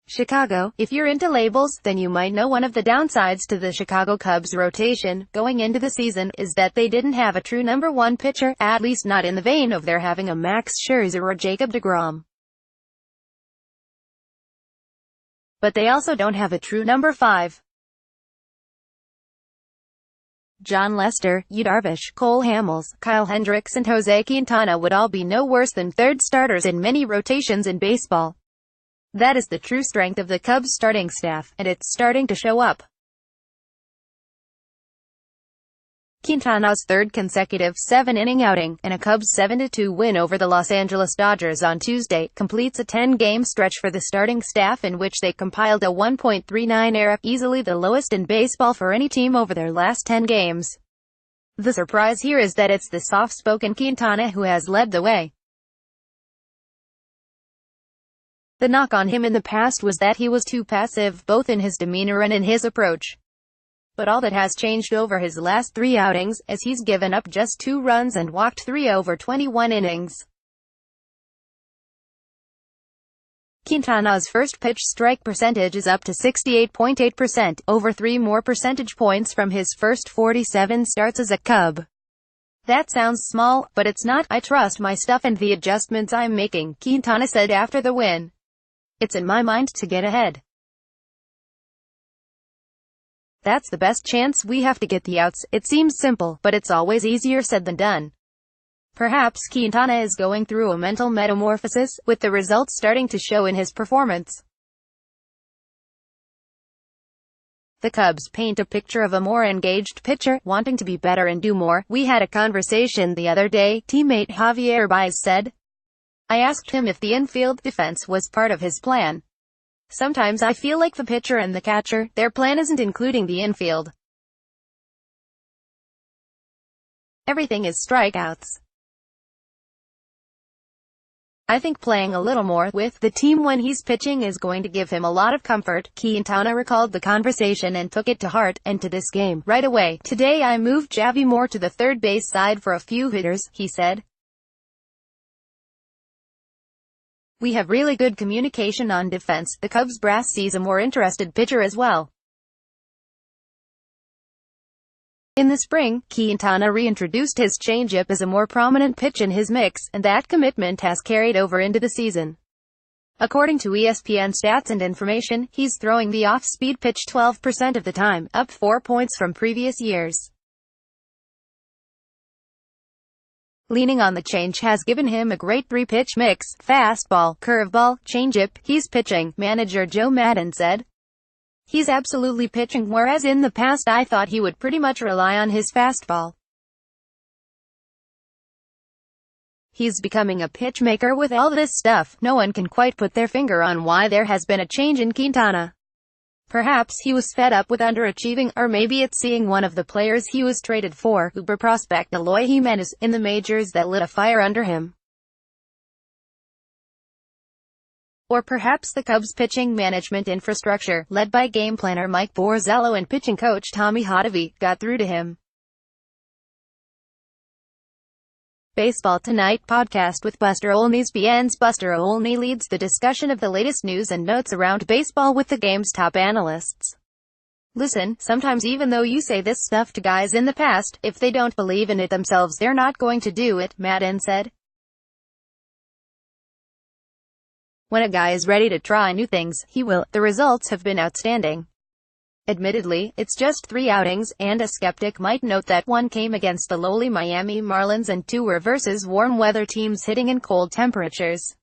Chicago. If you're into labels, then you might know one of the downsides to the Chicago Cubs rotation going into the season is that they didn't have a true number one pitcher, at least not in the vein of their having a Max Scherzer or Jacob deGrom. But they also don't have a true number five. Jon Lester, Yu Darvish, Cole Hamels, Kyle Hendricks and Jose Quintana would all be no worse than third starters in many rotations in baseball. That is the true strength of the Cubs starting staff, and it's starting to show up. Quintana's third consecutive seven-inning outing, and a Cubs 7-2 win over the Los Angeles Dodgers on Tuesday, completes a 10-game stretch for the starting staff in which they compiled a 1.39 ERA, easily the lowest in baseball for any team over their last 10 games. The surprise here is that it's the soft-spoken Quintana who has led the way. The knock on him in the past was that he was too passive, both in his demeanor and in his approach. But all that has changed over his last 3 outings, as he's given up just 2 runs and walked 3 over 21 innings. Quintana's first pitch strike percentage is up to 68.8%, over 3 more percentage points from his first 47 starts as a Cub. That sounds small, but it's not. I trust my stuff and the adjustments I'm making, Quintana said after the win. It's in my mind to get ahead. That's the best chance we have to get the outs. It seems simple, but it's always easier said than done. Perhaps Quintana is going through a mental metamorphosis, with the results starting to show in his performance. The Cubs paint a picture of a more engaged pitcher, wanting to be better and do more. We had a conversation the other day, teammate Javier Baez said. I asked him if the infield defense was part of his plan. Sometimes I feel like the pitcher and the catcher, their plan isn't including the infield. Everything is strikeouts. I think playing a little more with the team when he's pitching is going to give him a lot of comfort. Quintana recalled the conversation and took it to heart, and to this game, right away. Today I moved Javi more to the third base side for a few hitters, he said. We have really good communication on defense. The Cubs brass sees a more interested pitcher as well. In the spring, Quintana reintroduced his changeup as a more prominent pitch in his mix, and that commitment has carried over into the season. According to ESPN Stats and Information, he's throwing the off-speed pitch 12% of the time, up 4 points from previous years. Leaning on the change has given him a great 3-pitch mix: fastball, curveball, changeup. He's pitching, manager Joe Maddon said. He's absolutely pitching, whereas in the past I thought he would pretty much rely on his fastball. He's becoming a pitch maker with all this stuff. No one can quite put their finger on why there has been a change in Quintana. Perhaps he was fed up with underachieving, or maybe it's seeing one of the players he was traded for, Uber prospect Eloy Jimenez, in the majors that lit a fire under him. Or perhaps the Cubs' pitching management infrastructure, led by game planner Mike Borzello and pitching coach Tommy Hotovy, got through to him. Baseball Tonight podcast with Buster Olney's begins. Buster Olney leads the discussion of the latest news and notes around baseball with the game's top analysts. Listen, sometimes even though you say this stuff to guys in the past, if they don't believe in it themselves they're not going to do it, Maddon said. When a guy is ready to try new things, he will. The results have been outstanding. Admittedly, it's just 3 outings, and a skeptic might note that 1 came against the lowly Miami Marlins and 2 were versus warm weather teams hitting in cold temperatures.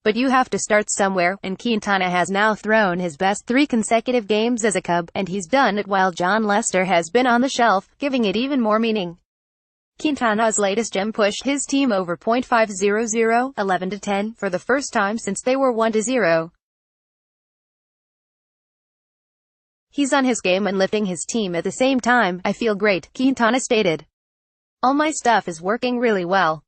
But you have to start somewhere, and Quintana has now thrown his best 3 consecutive games as a Cub, and he's done it while Jon Lester has been on the shelf, giving it even more meaning. Quintana's latest gem pushed his team over .500, 11-10, for the first time since they were 1-0. He's on his game and lifting his team at the same time. I feel great, Quintana stated. All my stuff is working really well.